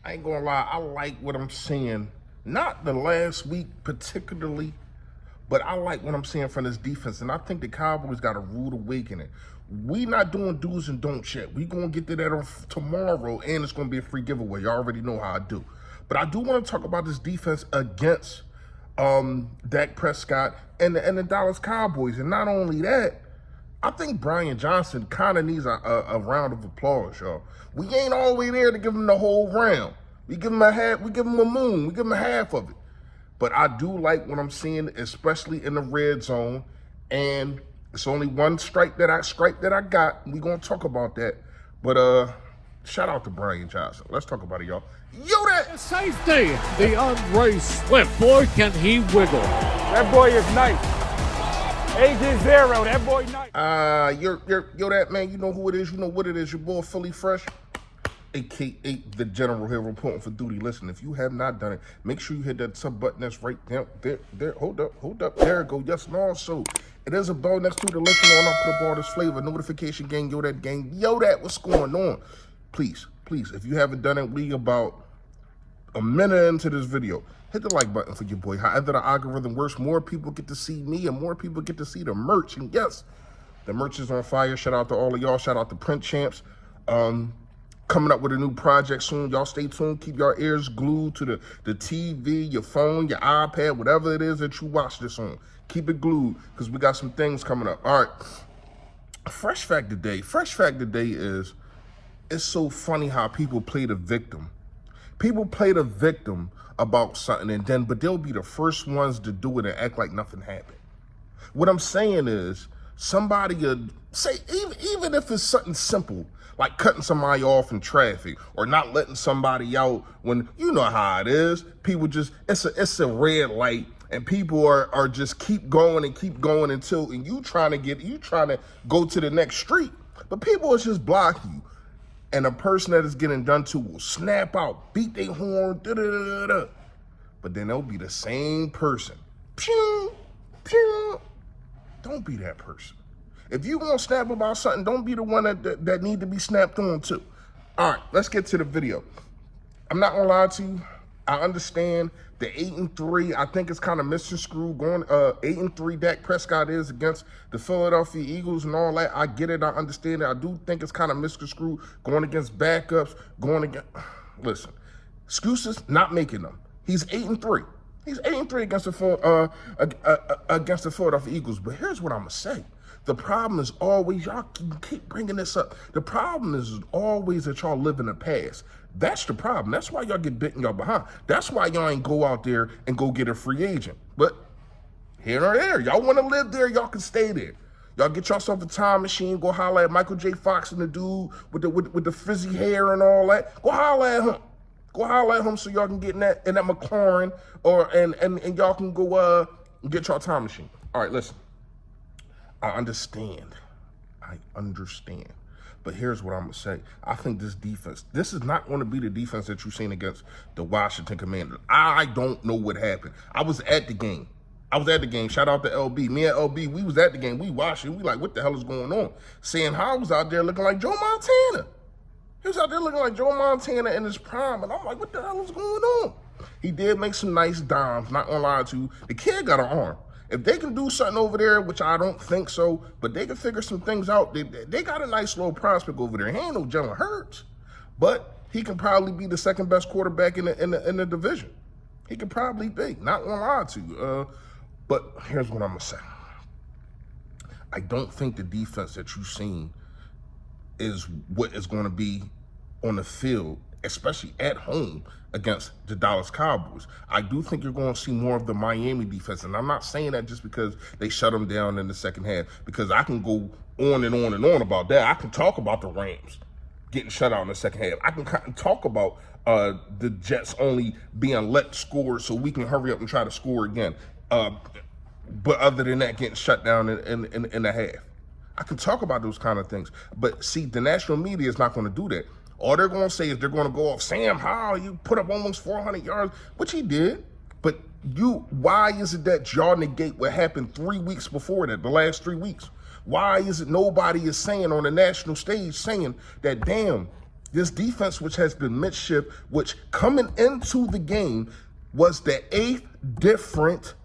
I ain't gonna lie, I like what I'm seeing. Not the last week particularly, but I like what I'm seeing from this defense. And I think the Cowboys got a rude awakening. We not doing do's and don'ts yet. We gonna get to that on tomorrow, and it's gonna be a free giveaway. You already know how I do. But I do want to talk about this defense against Dak Prescott and the Dallas Cowboys. And not only that, I think Brian Johnson kind of needs a round of applause, y'all. We ain't all the way there to give him the whole round. We give him a half, we give him a moon, we give him a half of it. But I do like what I'm seeing, especially in the red zone. And it's only one strike that I got. We gonna talk about that. But shout out to Brian Johnson. Let's talk about it, y'all. Yo, that safety, the Andre Swift. Boy, can he wiggle. That boy is nice. Agent Zero, that boy nice. Yo, that man, you know who it is, you know what it is, your boy Philly Fresh, aka the General here reporting for duty. Listen, if you have not done it, make sure you hit that sub button that's right there. Hold up, there it go. Yes, and also, it is a bell next to the listen on up to the bar, this flavor, notification gang, yo, that gang, yo, that, what's going on? Please, if you haven't done it, we about a minute into this video. Hit the like button for your boy. However the algorithm works, more people get to see me and more people get to see the merch. And yes, the merch is on fire. Shout out to all of y'all. Shout out to Print Champs. Coming up with a new project soon. Y'all stay tuned. Keep your ears glued to the TV, your phone, your iPad, whatever it is that you watch this on. Keep it glued because we got some things coming up. All right. Fresh fact today. Fresh fact today is, it's so funny how people play the victim. People play the victim about something but they'll be the first ones to do it and act like nothing happened. What I'm saying is, somebody would say, even if it's something simple, like cutting somebody off in traffic or not letting somebody out when, you know how it is, people just, it's a red light and people are just keep going until, and you trying to go to the next street, but people will just block you. And a person that is getting done to will snap out, beat their horn, da-da-da-da-da. But then they'll be the same person. Pew, pew. Don't be that person. If you want to snap about something, don't be the one that need to be snapped on too. All right, let's get to the video. I'm not gonna lie to you. I understand the 8-3. I think it's kind of misconstrued. Going 8-3, Dak Prescott is against the Philadelphia Eagles and all that. I get it. I understand it. I do think it's kind of misconstrued. Going against backups. Listen, excuses, not making them. He's 8-3. He's 8-3 against the Philadelphia Eagles. But here's what I'm gonna say. The problem is always, y'all keep bringing this up. The problem is always that y'all live in the past. That's the problem. That's why y'all get bitten y'all behind. That's why y'all ain't go out there and go get a free agent. But here or there, y'all want to live there, y'all can stay there. Y'all get yourself a time machine, go holler at Michael J. Fox and the dude with the frizzy hair and all that. Go holler at him. Go holler at him so y'all can get in that McLaren and y'all can go get y'all time machine. All right, listen. I understand. But here's what I'm going to say. I think this defense, this is not going to be the defense that you've seen against the Washington Commanders. I don't know what happened. I was at the game. Shout out to LB. Me and LB, we was at the game. We watched it. We like, what the hell is going on? Sam Howell was out there looking like Joe Montana. He was out there looking like Joe Montana in his prime. And I'm like, what the hell is going on? He did make some nice dimes, not going to lie to you. The kid got an arm. If they can do something over there, which I don't think so, but they can figure some things out. They got a nice little prospect over there. He ain't no Jalen Hurts, but he can probably be the second best quarterback in the division. He could probably be. Not gonna lie to you. But here's what I'm gonna say. I don't think the defense that you've seen is what is going to be on the field, especially at home against the Dallas Cowboys. I do think you're going to see more of the Miami defense, and I'm not saying that just because they shut them down in the second half, because I can go on and on and on about that. I can talk about the Rams getting shut out in the second half. I can talk about the Jets only being let score so we can hurry up and try to score again. But other than that, getting shut down in the half. I can talk about those kind of things. But see, the national media is not going to do that. All they're going to say is they're going to go off, Sam Howell, you put up almost 400 yards, which he did. But why is it that y'all negate what happened 3 weeks before that, the last 3 weeks? Why is it nobody is saying on the national stage saying that, damn, This defense, which has been midship, which coming into the game was the eighth different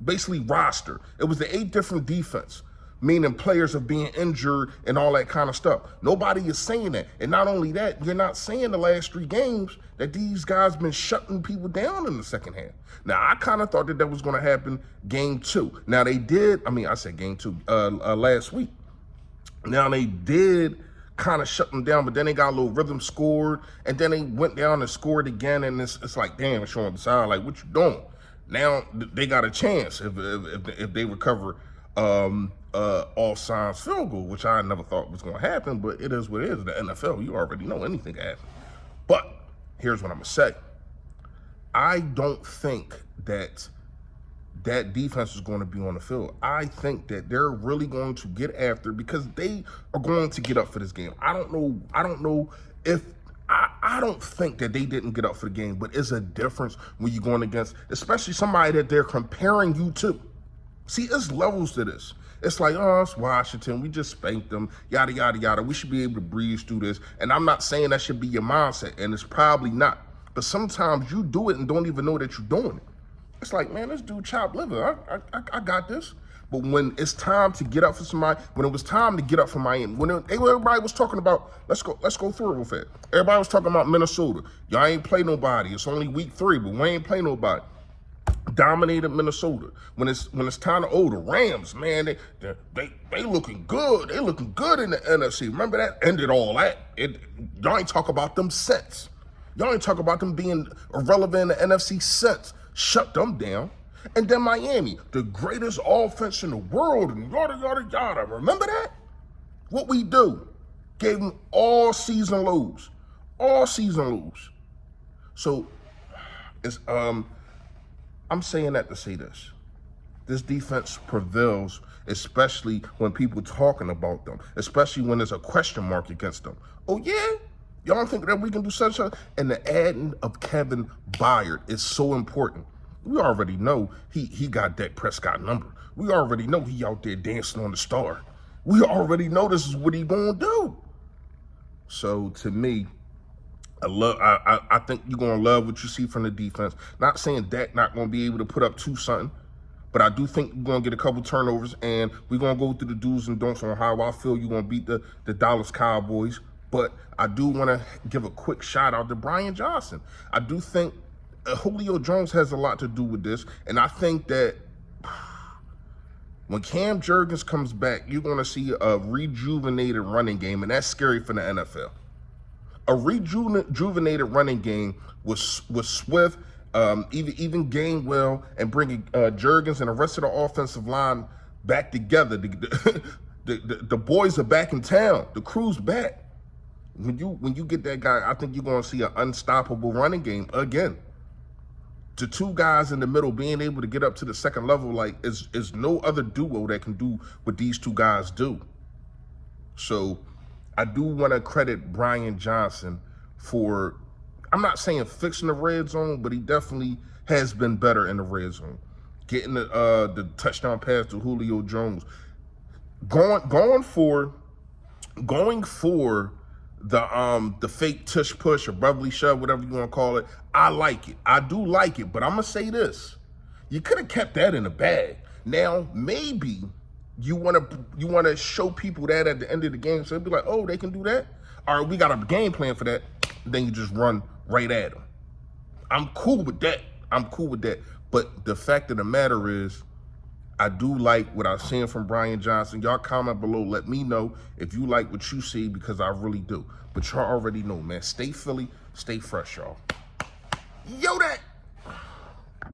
basically roster. It was the 8 different defense, meaning players are being injured and all that kind of stuff. Nobody is saying that. And not only that, you're not saying the last 3 games that these guys been shutting people down in the second half. Now, I kind of thought that was going to happen game 2. Now, they did, I said game 2 last week. Now, they did kind of shut them down, but then they got a little rhythm scored, and then they went down and scored again, and it's like, damn, it's showing the side, like, what you doing? Now they got a chance if they recover all signs field goal, which I never thought was going to happen, but it is what it is. The NFL, you already know anything can happen. But here's what I'm going to say. I don't think that defense is going to be on the field. I think that they're really going to get after, because they are going to get up for this game. I don't know if I don't think that they didn't get up for the game, but it's a difference when you're going against, especially somebody that they're comparing you to. See, it's levels to this. It's like, oh, it's Washington. We just spanked them, yada, yada, yada. We should be able to breeze through this. And I'm not saying that should be your mindset, and it's probably not. But sometimes you do it and don't even know that you're doing it. It's like, man, this dude chopped liver. I got this. But when it's time to get up for somebody, when it was time to get up for Miami, when everybody was talking about, let's go through it real fast. Everybody was talking about Minnesota. Y'all ain't play nobody. It's only week 3, but we ain't play nobody. Dominated Minnesota. When it's time to the Rams, man, they looking good. They looking good in the NFC. Remember that ended all that. Y'all ain't talk about them since. Y'all ain't talk about them being irrelevant in the NFC since. Shut them down. And then Miami, the greatest offense in the world, and yada, yada, yada. Remember that? What we do? Gave them all season lows. All season lows. So, it's, I'm saying that to say this. This defense prevails, especially when people talking about them, especially when there's a question mark against them. Oh, yeah? Y'all don't think that we can do such a... And the adding of Kevin Byard is so important. We already know he got Dak Prescott number. We already know he out there dancing on the star. We already know this is what he gonna do. So to me, I think you're gonna love what you see from the defense. Not saying Dak not gonna be able to put up 2 something, but I do think you're gonna get a couple turnovers, and we're gonna go through the do's and don'ts on how I feel you're gonna beat the Dallas Cowboys. But I do want to give a quick shout out to Brian Johnson. I do think Julio Jones has a lot to do with this, and I think that when Cam Jurgens comes back, you're going to see a rejuvenated running game, and that's scary for the NFL. A rejuvenated running game with Swift, even Gainwell, and bringing Jurgens and the rest of the offensive line back together. The boys are back in town. The crew's back. When you get that guy, I think you're going to see an unstoppable running game again. To 2 guys in the middle being able to get up to the second level, like, is no other duo that can do what these 2 guys do. So I do want to credit Brian Johnson for, I'm not saying fixing the red zone, but he definitely has been better in the red zone. Getting the touchdown pass to Julio Jones. Going for the fake tush push or brotherly shove, whatever you want to call it. I like it. I do like it. But I'm going to say this. You could have kept that in the bag. Now, maybe you want to show people that at the end of the game. So they'll be like, oh, they can do that? All right, we got a game plan for that. Then you just run right at them. I'm cool with that. But the fact of the matter is, I do like what I'm seeing from Brian Johnson. Y'all comment below. Let me know if you like what you see, because I really do. But y'all already know, man. Stay Philly. Stay fresh, y'all. Yo, that.